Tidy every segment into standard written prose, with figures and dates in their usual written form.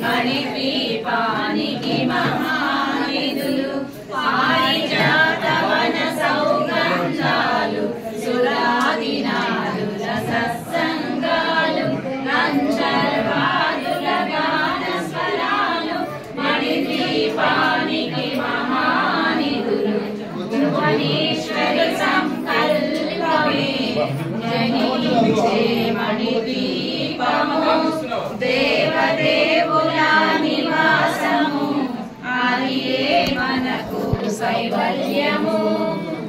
మణిద్వీపానికి మహానిధులు పారిజాత వన సౌగంధాలు సురాదినాదుల సత్సంగాలు గంధర్వాదుల గాన స్వరాలు మణిద్వీపానికి మహానిధులు భువనేశ్వరి సంకల్పమే జనించే మణిద్వీపము దేవదేవుల నివాసము ఆదియే మనకు కైవల్యము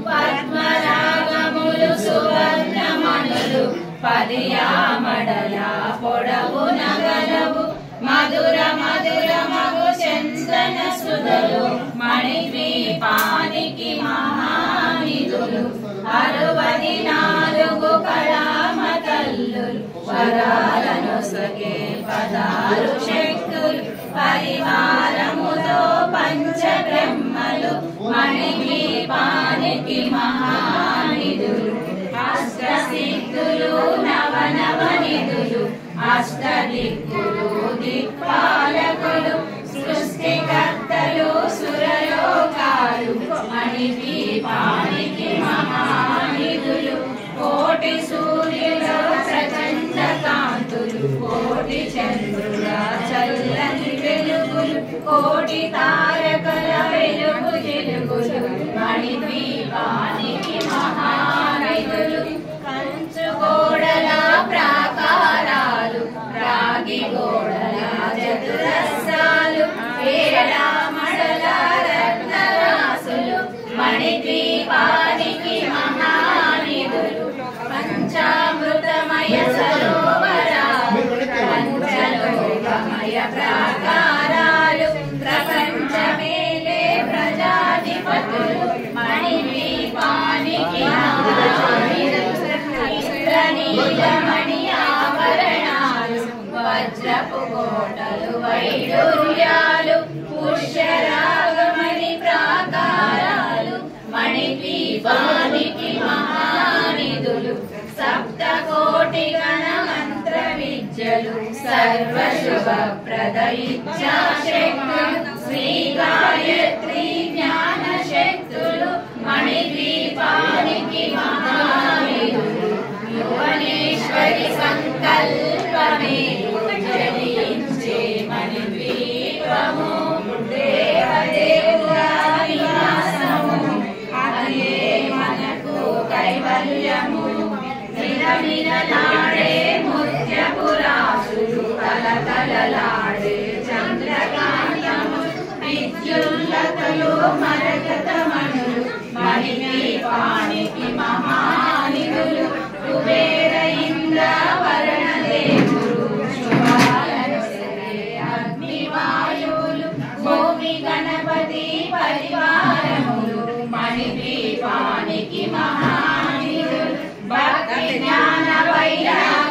పద్మరాగములు సువర్ణమణులు పదియామడల పొడవు నగలవు మధుర మధుర మగు చందన సుధలు మణిద్వీపానికి మహానిధులు 64 కళామతల్లులు వరాలను సగే 16 శక్తులు పరివారముతో పంచబ్రహ్మలు మణిద్వీపానికి మహానిధులు అష్టసిద్ధులు నవనవనిధులు అష్టదిక్కులు దిక్పాలకులు సృష్టికర్తలు సురలోకాలు మణిద్వీపానికి మహానిధులు కోటి సూర్యుల ప్రచండ కాంతులు కోటి చంద్రుల చల్లని వెలుగులు కోటి తారకల వెలుగు తెలుగులు మణిద్వీపానికి మహానిధులు కంచు గోడల ప్రాకారాలు రాగి గోడల చతురస్రాలు ఏడామడల రత్నరాసులు మణిద్వీపానికి మహానిధులు పంచామృతమయ సరోవరాలు పంచలోకమయ ప్రాకారాలు ప్రపంచమేలే ప్రజాధిపతులు మణిద్వీపానికి మహానిధులు నీలమణి ఆభరణాలు వజ్రపు కోటలు వైడూర్యాలు పుష్యరాగమణి ప్రాకారాలు మణిద్వీపానికి మహానిధులు సప్తకోటి గణ మంత్ర విద్యలు సర్వశుభప్రద ఇచ్ఛా శక్తులు శ్రీ గాయత్రి జ్ఞాన శక్తులు మణిద్వీపానికి మహానిధులు భువనేశ్వరి సంకల్పమే జనించే మణిద్వీపము దేవదేవుల నివాసము అదియే మనకు కైవల్యము నిరనిరలాడే ముత్యపురాసులు కలకలలాడే చంద్రకాంతము విద్యుల్లతలు మరకతమణులు మణిద్వీపానికి మహానిధులు కుబేర ఇంద్ర వరుణ దేవుడు శుభాలను అగ్ని వాయువులు భూమి గణపతి పరివారములు మణిద్వీపానికి మహానిధులు భక్తి జ్ఞాన వైరాగ్య